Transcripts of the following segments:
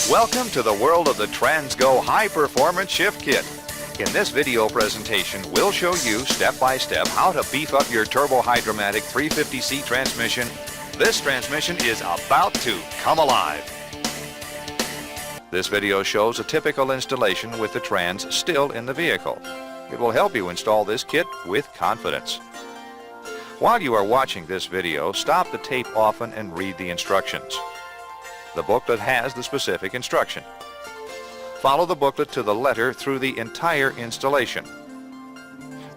Welcome to the world of the Transgo High Performance Shift Kit. In this video presentation, we'll show you step by step how to beef up your Turbo Hydromatic 350C transmission. This transmission is about to come alive. This video shows a typical installation with the trans still in the vehicle. It will help you install this kit with confidence. While you are watching this video, stop the tape often and read the instructions. The booklet has the specific instruction. Follow the booklet to the letter through the entire installation.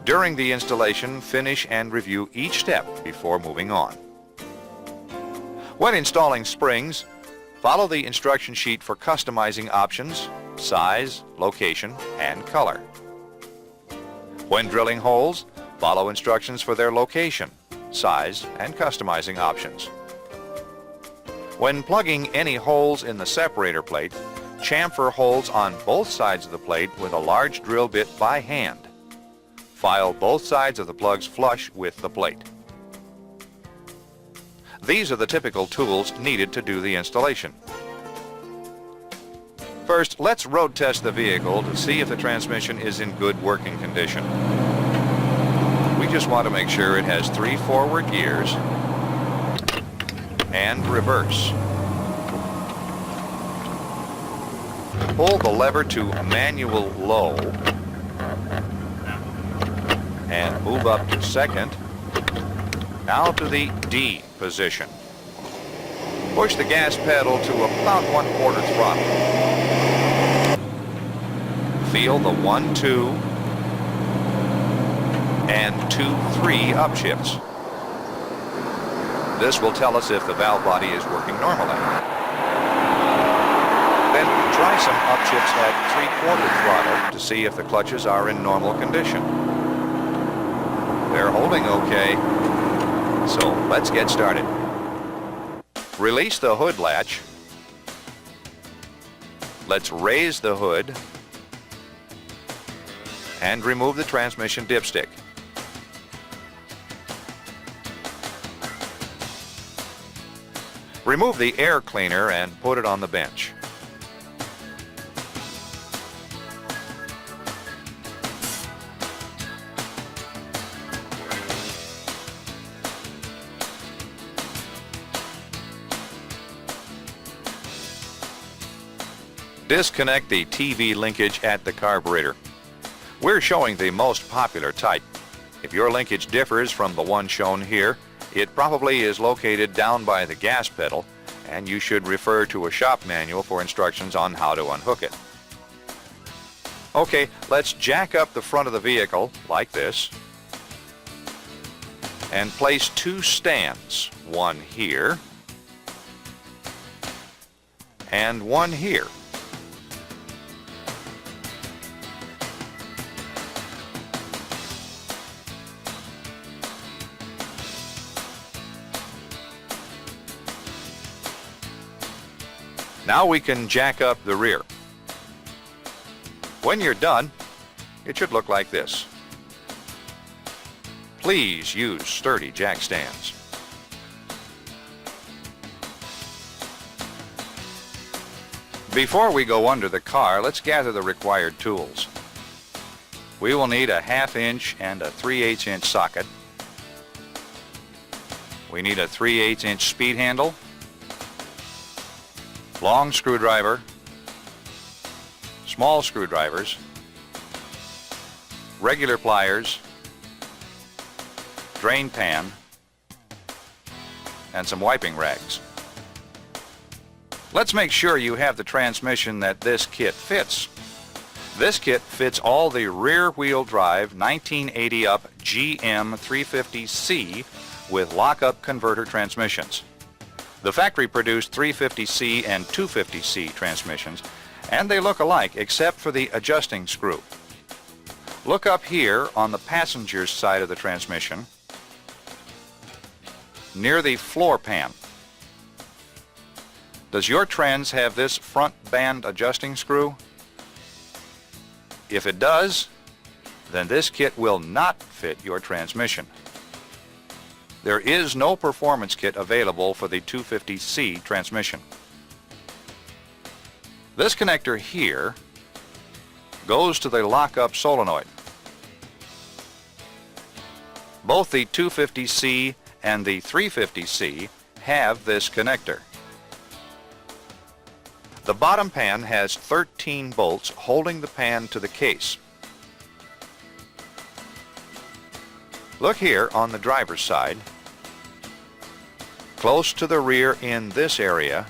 During the installation, finish and review each step before moving on. When installing springs, follow the instruction sheet for customizing options, size, location, and color. When drilling holes, follow instructions for their location, size, and customizing options. When plugging any holes in the separator plate, chamfer holes on both sides of the plate with a large drill bit by hand. File both sides of the plugs flush with the plate. These are the typical tools needed to do the installation. First, let's road test the vehicle to see if the transmission is in good working condition. We just want to make sure it has 3 forward gears and reverse. Pull the lever to manual low and move up to second. Now to the D position. Push the gas pedal to about 1/4 throttle. Feel the 1, 2 and 2, 3 upshifts. This will tell us if the valve body is working normally. Then try some upshifts at 3/4 throttle to see if the clutches are in normal condition. They're holding okay, so let's get started. Release the hood latch. Let's raise the hood and remove the transmission dipstick. Remove the air cleaner and put it on the bench. Disconnect the TV linkage at the carburetor. We're showing the most popular type. If your linkage differs from the one shown here, it probably is located down by the gas pedal, and you should refer to a shop manual for instructions on how to unhook it. Okay, let's jack up the front of the vehicle like this and place 2 stands, one here and one here. Now we can jack up the rear. When you're done, it should look like this. Please use sturdy jack stands. Before we go under the car, let's gather the required tools. We will need a 1/2 inch and a 3/8 inch socket. We need a 3/8 inch speed handle, long screwdriver, small screwdrivers, regular pliers, drain pan, and some wiping rags. Let's make sure you have the transmission that this kit fits. This kit fits all the rear-wheel drive 1980 up GM 350C with lock-up converter transmissions. The factory-produced 350C and 250C transmissions, and they look alike except for the adjusting screw. Look up here on the passenger's side of the transmission, near the floor pan. Does your trans have this front band adjusting screw? If it does, then this kit will not fit your transmission. There is no performance kit available for the 250C transmission. This connector here goes to the lock-up solenoid. Both the 250C and the 350C have this connector. The bottom pan has 13 bolts holding the pan to the case. Look here on the driver's side. Close to the rear in this area,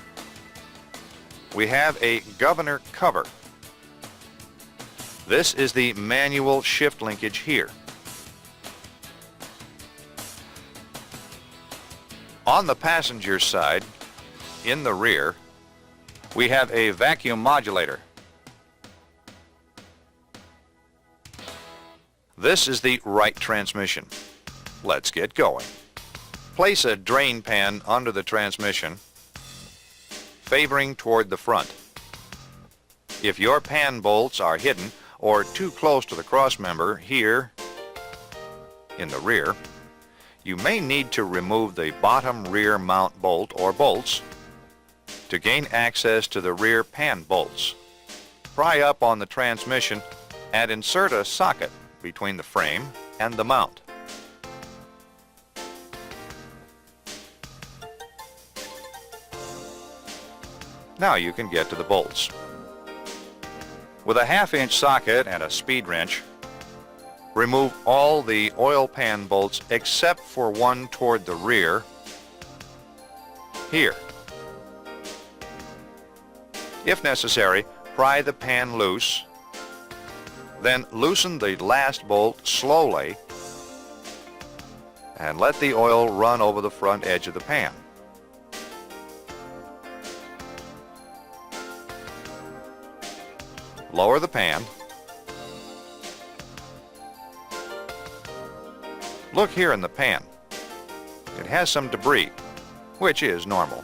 we have a governor cover. This is the manual shift linkage here. On the passenger side, in the rear, we have a vacuum modulator. This is the right transmission. Let's get going. Place a drain pan under the transmission, favoring toward the front. If your pan bolts are hidden or too close to the crossmember here in the rear, you may need to remove the bottom rear mount bolt or bolts to gain access to the rear pan bolts. Pry up on the transmission and insert a socket between the frame and the mount. Now you can get to the bolts. With a 1/2-inch socket and a speed wrench, remove all the oil pan bolts except for one toward the rear, here. If necessary, pry the pan loose, then loosen the last bolt slowly and let the oil run over the front edge of the pan. Lower the pan. Look here in the pan. It has some debris, which is normal.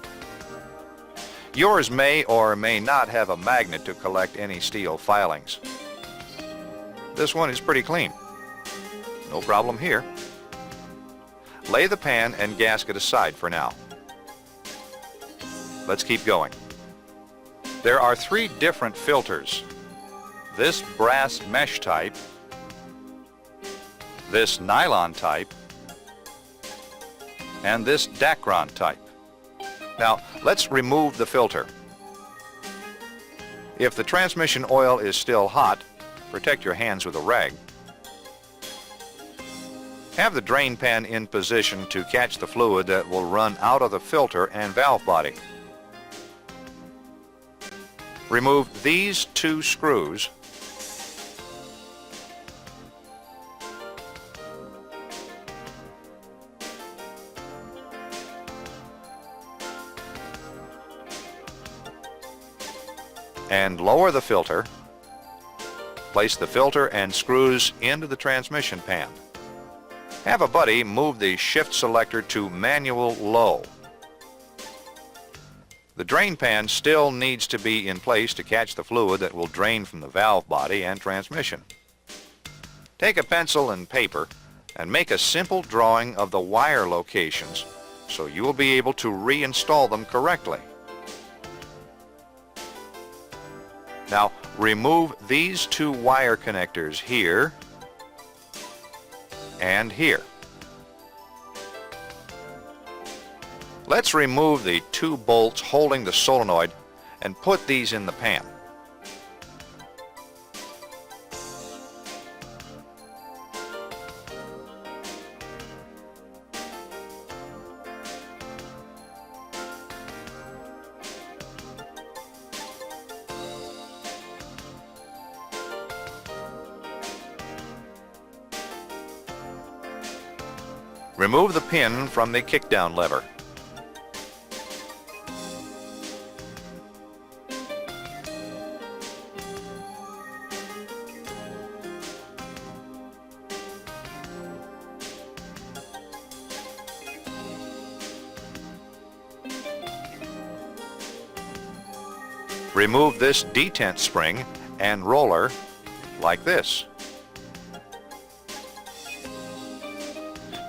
Yours may or may not have a magnet to collect any steel filings. This one is pretty clean. No problem here. Lay the pan and gasket aside for now. Let's keep going. There are 3 different filters. This brass mesh type, this nylon type, and this Dacron type. Now, let's remove the filter. If the transmission oil is still hot, protect your hands with a rag. Have the drain pan in position to catch the fluid that will run out of the filter and valve body. Remove these 2 screws and lower the filter. Place the filter and screws into the transmission pan. Have a buddy move the shift selector to manual low. The drain pan still needs to be in place to catch the fluid that will drain from the valve body and transmission. Take a pencil and paper and make a simple drawing of the wire locations so you will be able to reinstall them correctly. Now, remove these 2 wire connectors here and here. Let's remove the 2 bolts holding the solenoid and put these in the pan. Remove the pin from the kickdown lever. Remove this detent spring and roller like this.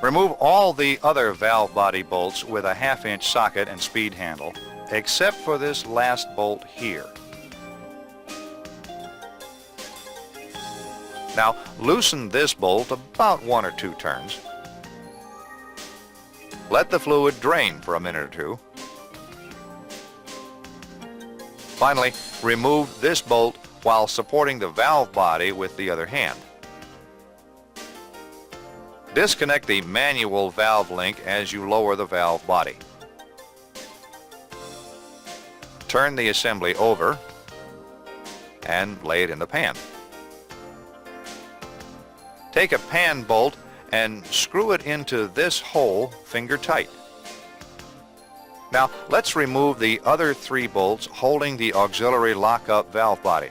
Remove all the other valve body bolts with a 1/2-inch socket and speed handle, except for this last bolt here. Now loosen this bolt about 1 or 2 turns. Let the fluid drain for a minute or 2. Finally, remove this bolt while supporting the valve body with the other hand. Disconnect the manual valve link as you lower the valve body. Turn the assembly over and lay it in the pan. Take a pan bolt and screw it into this hole finger tight. Now let's remove the other 3 bolts holding the auxiliary lockup valve body.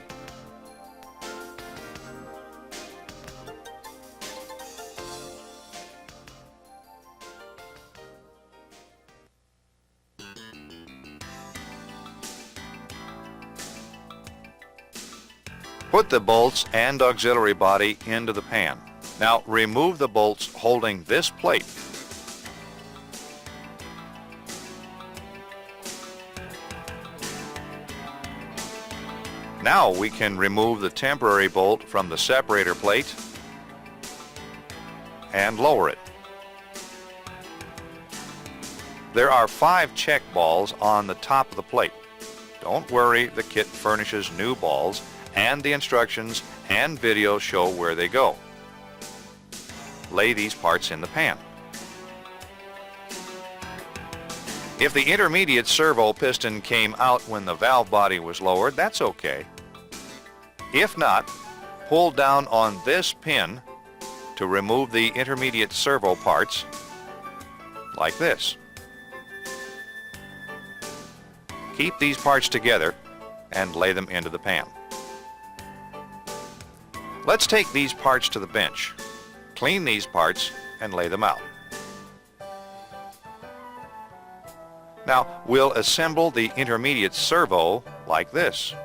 Put the bolts and auxiliary body into the pan. Now remove the bolts holding this plate. Now we can remove the temporary bolt from the separator plate and lower it. There are 5 check balls on the top of the plate. Don't worry, the kit furnishes new balls, and the instructions and video show where they go. Lay these parts in the pan. If the intermediate servo piston came out when the valve body was lowered, that's okay. If not, pull down on this pin to remove the intermediate servo parts, like this. Keep these parts together and lay them into the pan. Let's take these parts to the bench. Clean these parts and lay them out. Now we'll assemble the intermediate servo like this.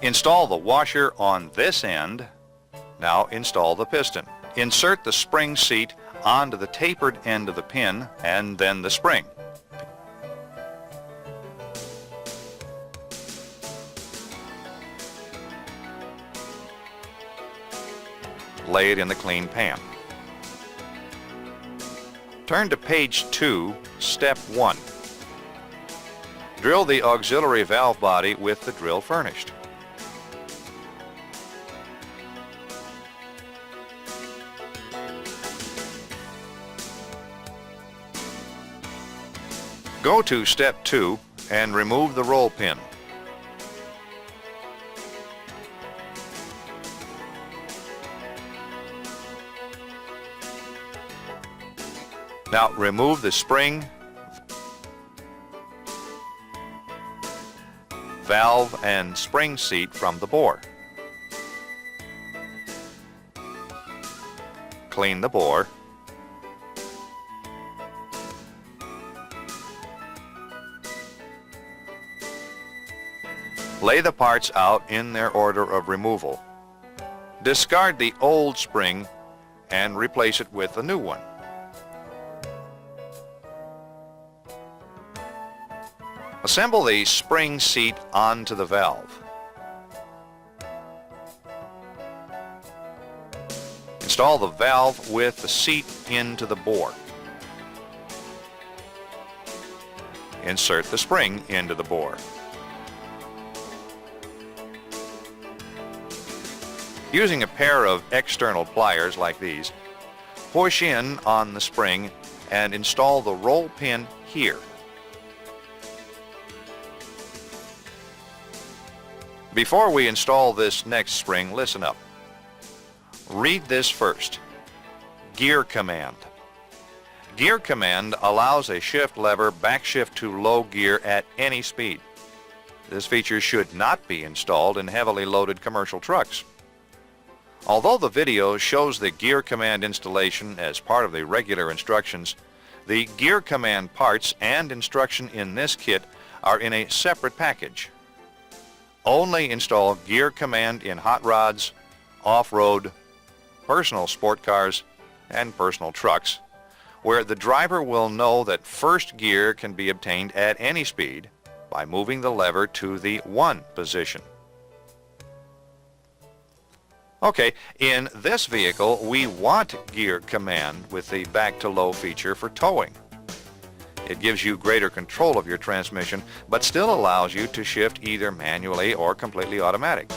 Install the washer on this end. Now install the piston. Insert the spring seat onto the tapered end of the pin and then the spring. Lay it in the clean pan. Turn to page 2, step 1. Drill the auxiliary valve body with the drill furnished. Go to step 2 and remove the roll pin. Now remove the spring, valve, and spring seat from the bore. Clean the bore. Lay the parts out in their order of removal. Discard the old spring and replace it with a new one. Assemble the spring seat onto the valve. Install the valve with the seat into the bore. Insert the spring into the bore. Using a pair of external pliers like these, push in on the spring and install the roll pin here. Before we install this next spring, listen up. Read this first. Gear command. Gear command allows a shift lever backshift to low gear at any speed. This feature should not be installed in heavily loaded commercial trucks. Although the video shows the gear command installation as part of the regular instructions, the gear command parts and instruction in this kit are in a separate package. Only install gear command in hot rods, off-road, personal sport cars, and personal trucks, where the driver will know that first gear can be obtained at any speed by moving the lever to the 1 position. Okay, in this vehicle, we want gear command with the back to low feature for towing. It gives you greater control of your transmission, but still allows you to shift either manually or completely automatic.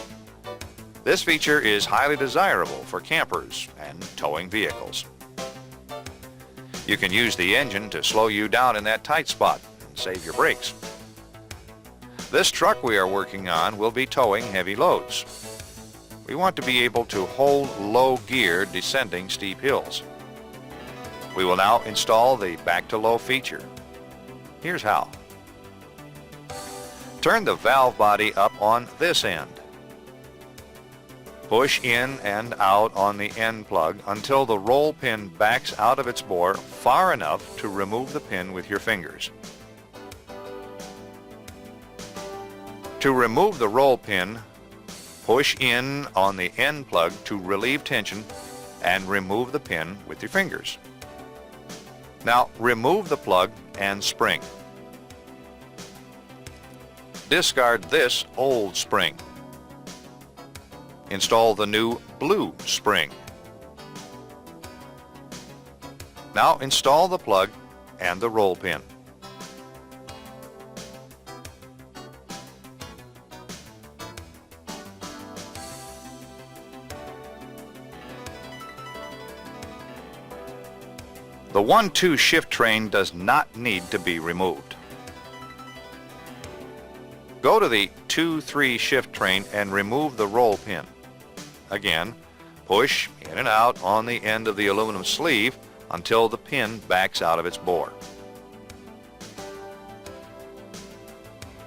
This feature is highly desirable for campers and towing vehicles. You can use the engine to slow you down in that tight spot and save your brakes. This truck we are working on will be towing heavy loads. We want to be able to hold low gear descending steep hills. We will now install the back to low feature. Here's how. Turn the valve body up on this end. Push in and out on the end plug until the roll pin backs out of its bore far enough to remove the pin with your fingers. To remove the roll pin, push in on the end plug to relieve tension and remove the pin with your fingers. Now remove the plug and spring. Discard this old spring. Install the new blue spring. Now install the plug and the roll pin. The 1-2 shift train does not need to be removed. Go to the 2-3 shift train and remove the roll pin. Again, push in and out on the end of the aluminum sleeve until the pin backs out of its bore.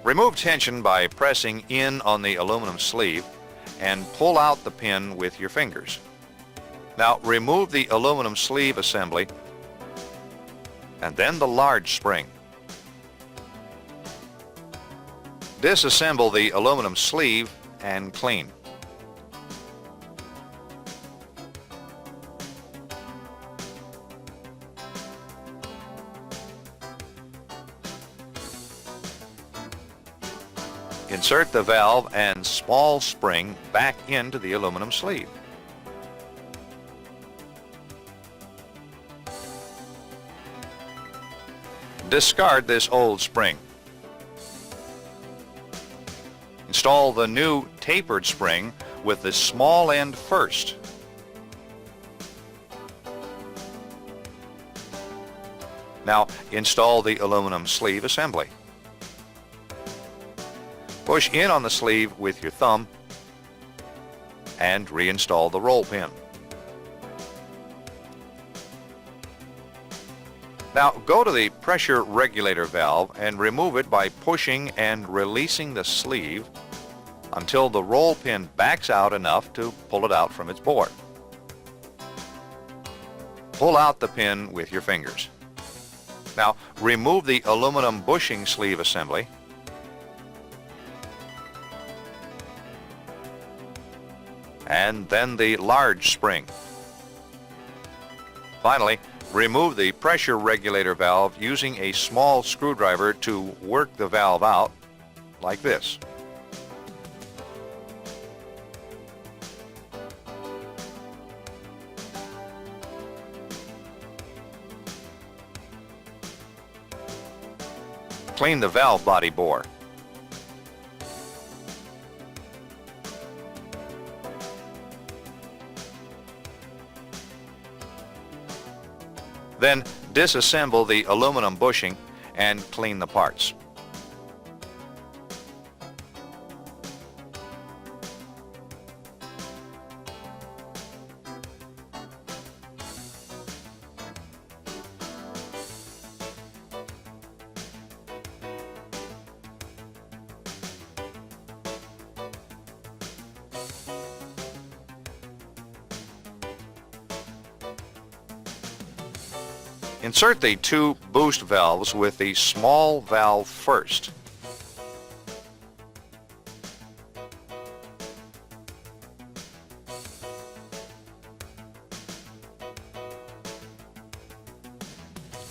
Remove tension by pressing in on the aluminum sleeve and pull out the pin with your fingers. Now remove the aluminum sleeve assembly and then the large spring. Disassemble the aluminum sleeve and clean. Insert the valve and small spring back into the aluminum sleeve. Discard this old spring. Install the new tapered spring with the small end first. Now install the aluminum sleeve assembly. Push in on the sleeve with your thumb and reinstall the roll pin. Now go to the pressure regulator valve and remove it by pushing and releasing the sleeve until the roll pin backs out enough to pull it out from its bore. Pull out the pin with your fingers. Now remove the aluminum bushing sleeve assembly and then the large spring. Finally, remove the pressure regulator valve using a small screwdriver to work the valve out like this. Clean the valve body bore. Then disassemble the aluminum bushing and clean the parts. Insert the two boost valves with the small valve first.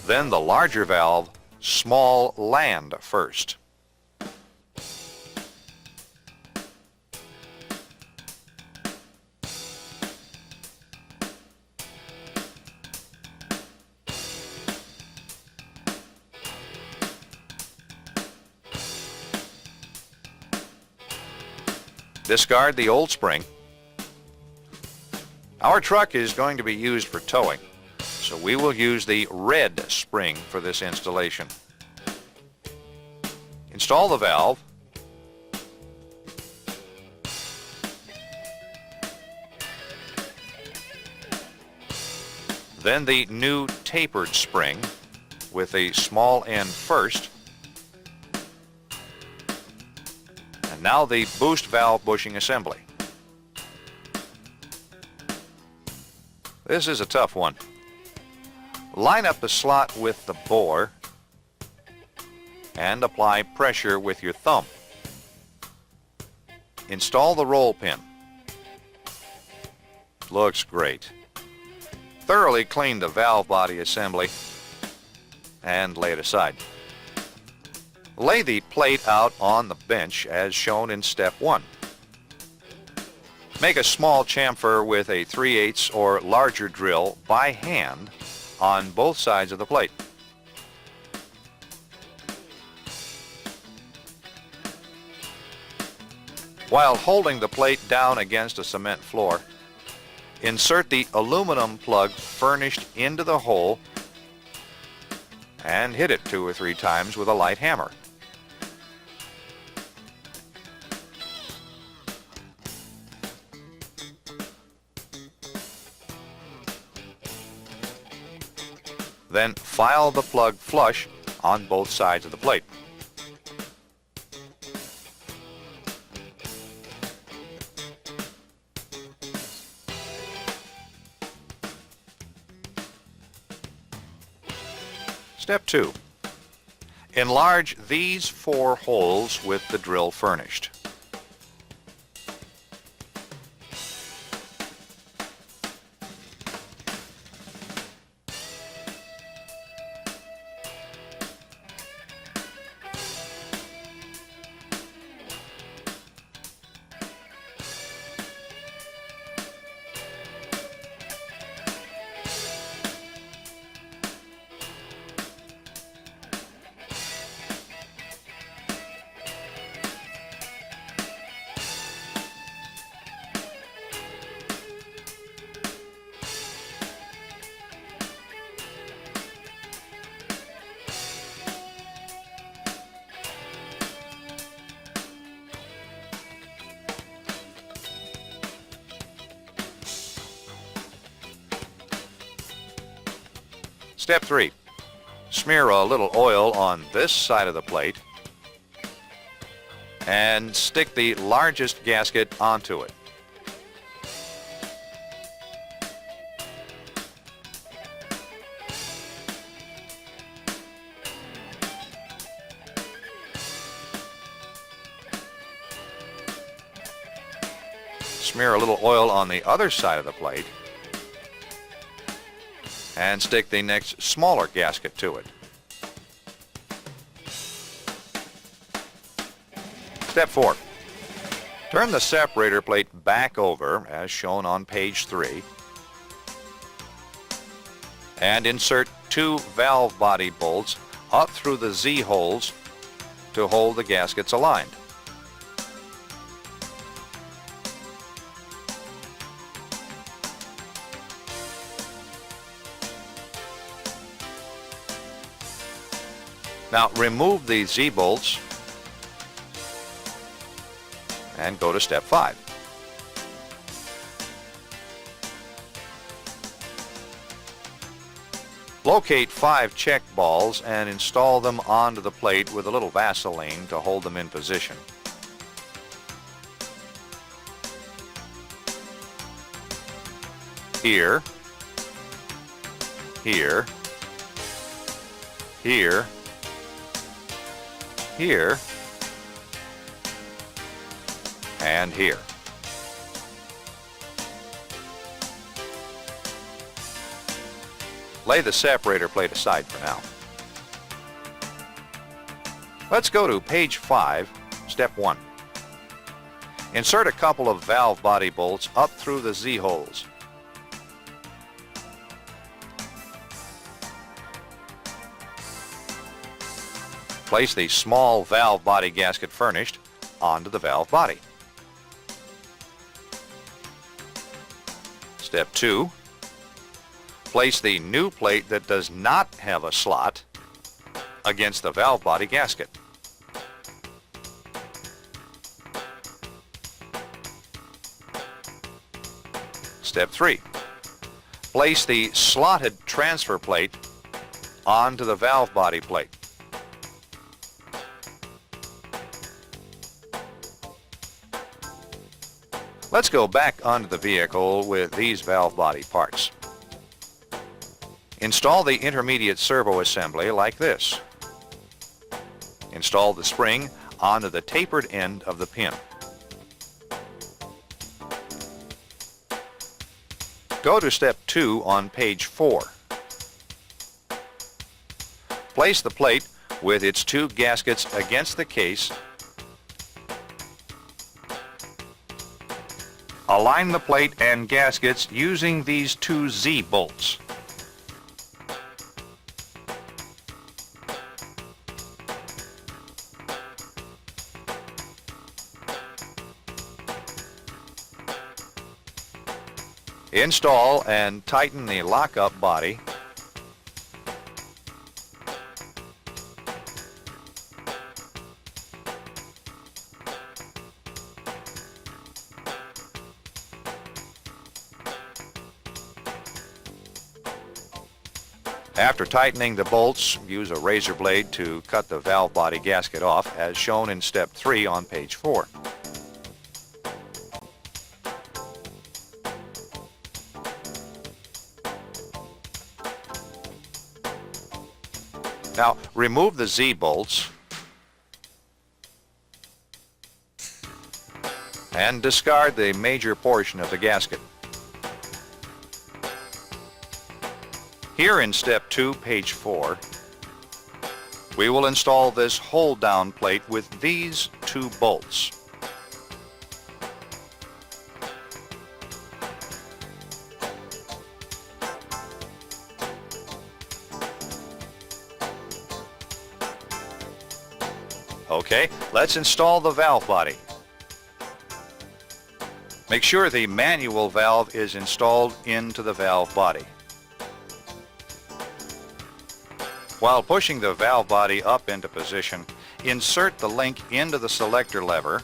Then the larger valve, small land first. Discard the old spring. Our truck is going to be used for towing, so we will use the red spring for this installation. Install the valve. Then the new tapered spring with a small end first. And now the boost valve bushing assembly. This is a tough one. Line up the slot with the bore and apply pressure with your thumb. Install the roll pin. Looks great. Thoroughly clean the valve body assembly and lay it aside. Lay the plate out on the bench as shown in step 1. Make a small chamfer with a 3/8 or larger drill by hand on both sides of the plate. While holding the plate down against a cement floor, insert the aluminum plug furnished into the hole and hit it 2 or 3 times with a light hammer. Then file the plug flush on both sides of the plate. Step 2. Enlarge these 4 holes with the drill furnished. Step 3. Smear a little oil on this side of the plate and stick the largest gasket onto it. Smear a little oil on the other side of the plate and stick the next smaller gasket to it. Step 4. Turn the separator plate back over as shown on page 3 and insert 2 valve body bolts up through the Z holes to hold the gaskets aligned. Now remove the Z-bolts and go to step 5. Locate 5 check balls and install them onto the plate with a little Vaseline to hold them in position. Here, here, here, here, and here. Lay the separator plate aside for now. Let's go to page 5, step 1. Insert a couple of valve body bolts up through the Z holes. Place the small valve body gasket furnished onto the valve body. Step 2. Place the new plate that does not have a slot against the valve body gasket. Step 3. Place the slotted transfer plate onto the valve body plate. Let's go back onto the vehicle with these valve body parts. Install the intermediate servo assembly like this. Install the spring onto the tapered end of the pin. Go to step 2 on page 4. Place the plate with its 2 gaskets against the case. Align the plate and gaskets using these 2 Z-bolts. Install and tighten the lockup body. After tightening the bolts, use a razor blade to cut the valve body gasket off as shown in step 3 on page 4. Now, remove the Z-bolts and discard the major portion of the gasket. Here in step 2, page 4, we will install this hold-down plate with these 2 bolts. Okay, let's install the valve body. Make sure the manual valve is installed into the valve body. While pushing the valve body up into position, insert the link into the selector lever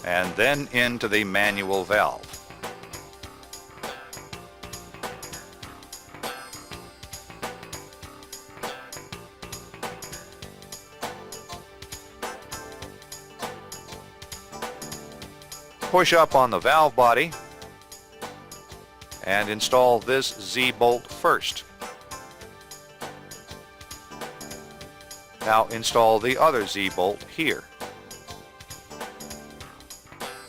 and then into the manual valve. Push up on the valve body and install this Z-bolt first. Now install the other Z-bolt here.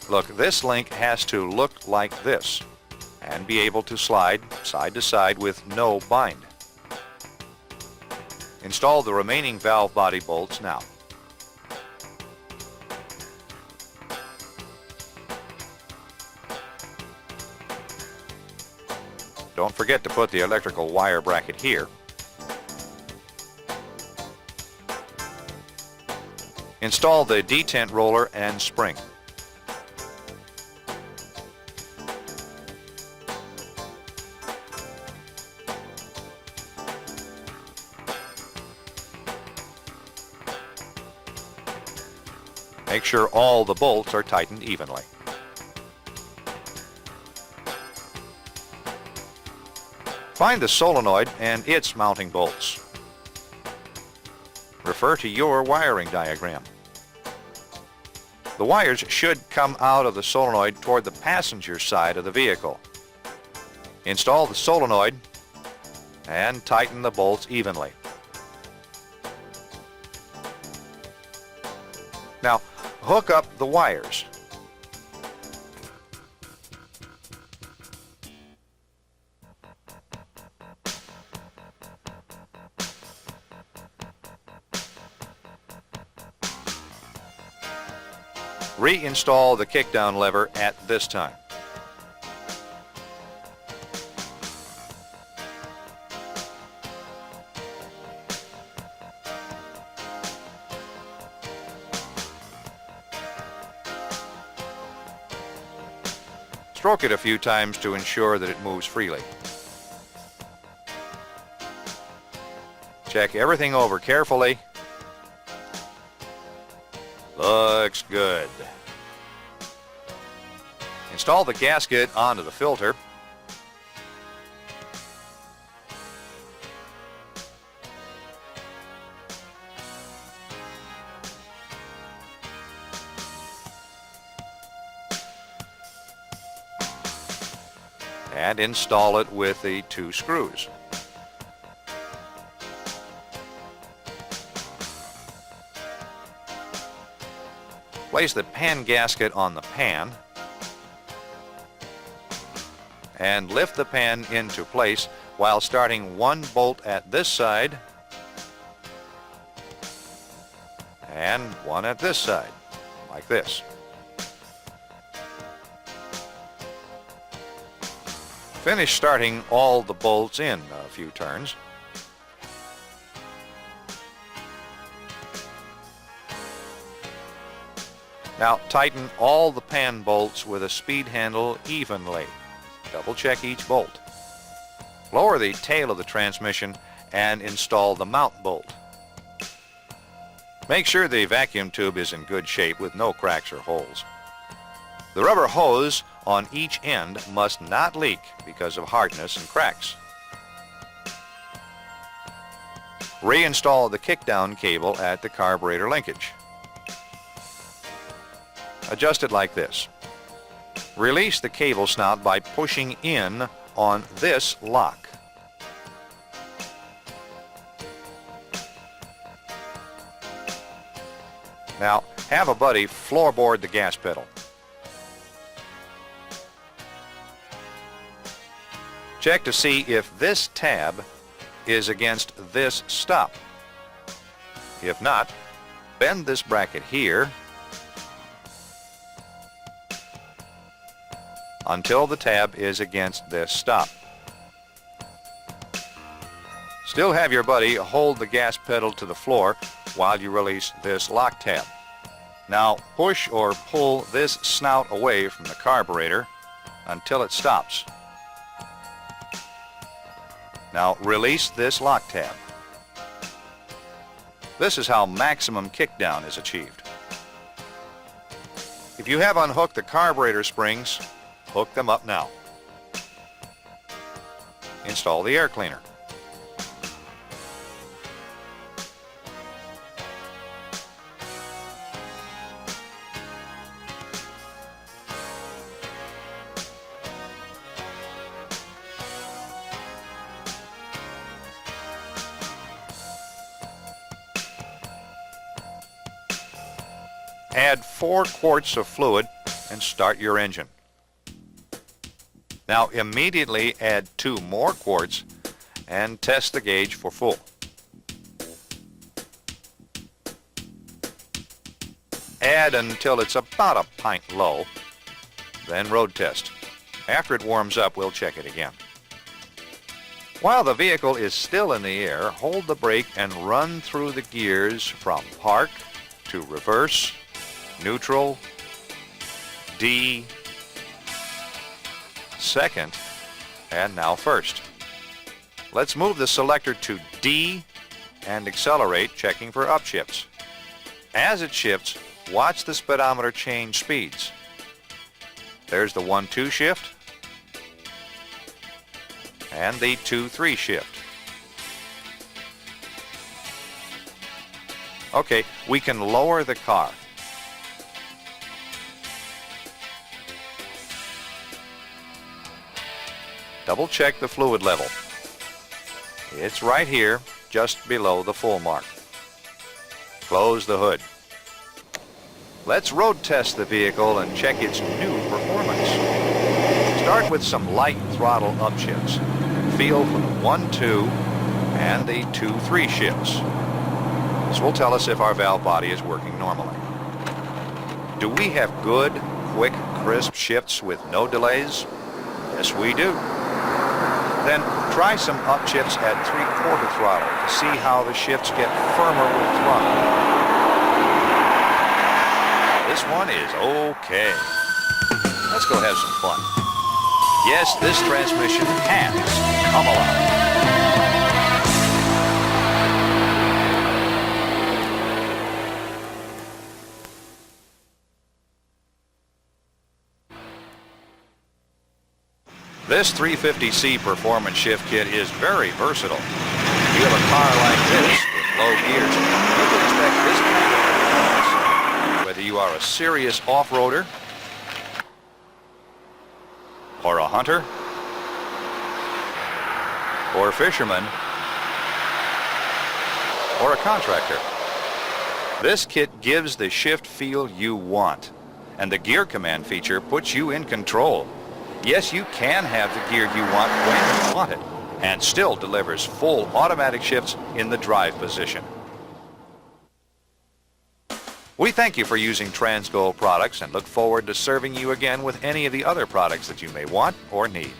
Look, this link has to look like this and be able to slide side to side with no bind. Install the remaining valve body bolts now. Don't forget to put the electrical wire bracket here. Install the detent roller and spring. Make sure all the bolts are tightened evenly. Find the solenoid and its mounting bolts. Refer to your wiring diagram. The wires should come out of the solenoid toward the passenger side of the vehicle. Install the solenoid and tighten the bolts evenly. Now, hook up the wires. Reinstall the kickdown lever at this time. Stroke it a few times to ensure that it moves freely. Check everything over carefully. Looks good. Install the gasket onto the filter. And install it with the 2 screws. Place the pan gasket on the pan and lift the pan into place while starting 1 bolt at this side and 1 at this side, like this. Finish starting all the bolts in a few turns. Now tighten all the pan bolts with a speed handle evenly. Double check each bolt. Lower the tail of the transmission and install the mount bolt. Make sure the vacuum tube is in good shape with no cracks or holes. The rubber hose on each end must not leak because of hardness and cracks. Reinstall the kickdown cable at the carburetor linkage. Adjust it like this. Release the cable snout by pushing in on this lock. Now, have a buddy floorboard the gas pedal. Check to see if this tab is against this stop. If not, bend this bracket here until the tab is against this stop. Still have your buddy hold the gas pedal to the floor while you release this lock tab. Now push or pull this snout away from the carburetor until it stops. Now release this lock tab. This is how maximum kickdown is achieved. If you have unhooked the carburetor springs, hook them up now. Install the air cleaner. Add 4 quarts of fluid and start your engine. Now immediately add 2 more quarts and test the gauge for full. Add until it's about a pint low, then road test. After it warms up, we'll check it again. While the vehicle is still in the air, hold the brake and run through the gears from park to reverse, neutral, D, second, and now first. Let's move the selector to D and accelerate, checking for upshifts. As it shifts, watch the speedometer change speeds. There's the 1-2 shift and the 2-3 shift. Okay, we can lower the car. Double check the fluid level. It's right here, just below the full mark. Close the hood. Let's road test the vehicle and check its new performance. Start with some light throttle upshifts. Feel for the 1-2 and the 2-3 shifts. This will tell us if our valve body is working normally. Do we have good, quick, crisp shifts with no delays? Yes, we do. Then try some upshifts at 3/4 throttle to see how the shifts get firmer with throttle. This one is okay. Let's go have some fun. Yes, this transmission has come alive. This 350C Performance Shift Kit is very versatile. If you have a car like this with low gears, you can expect this kind of performance. Whether you are a serious off-roader, or a hunter, or a fisherman, or a contractor, this kit gives the shift feel you want, and the Gear Command feature puts you in control. Yes, you can have the gear you want when you want it, and still delivers full automatic shifts in the drive position. We thank you for using Transgo products and look forward to serving you again with any of the other products that you may want or need.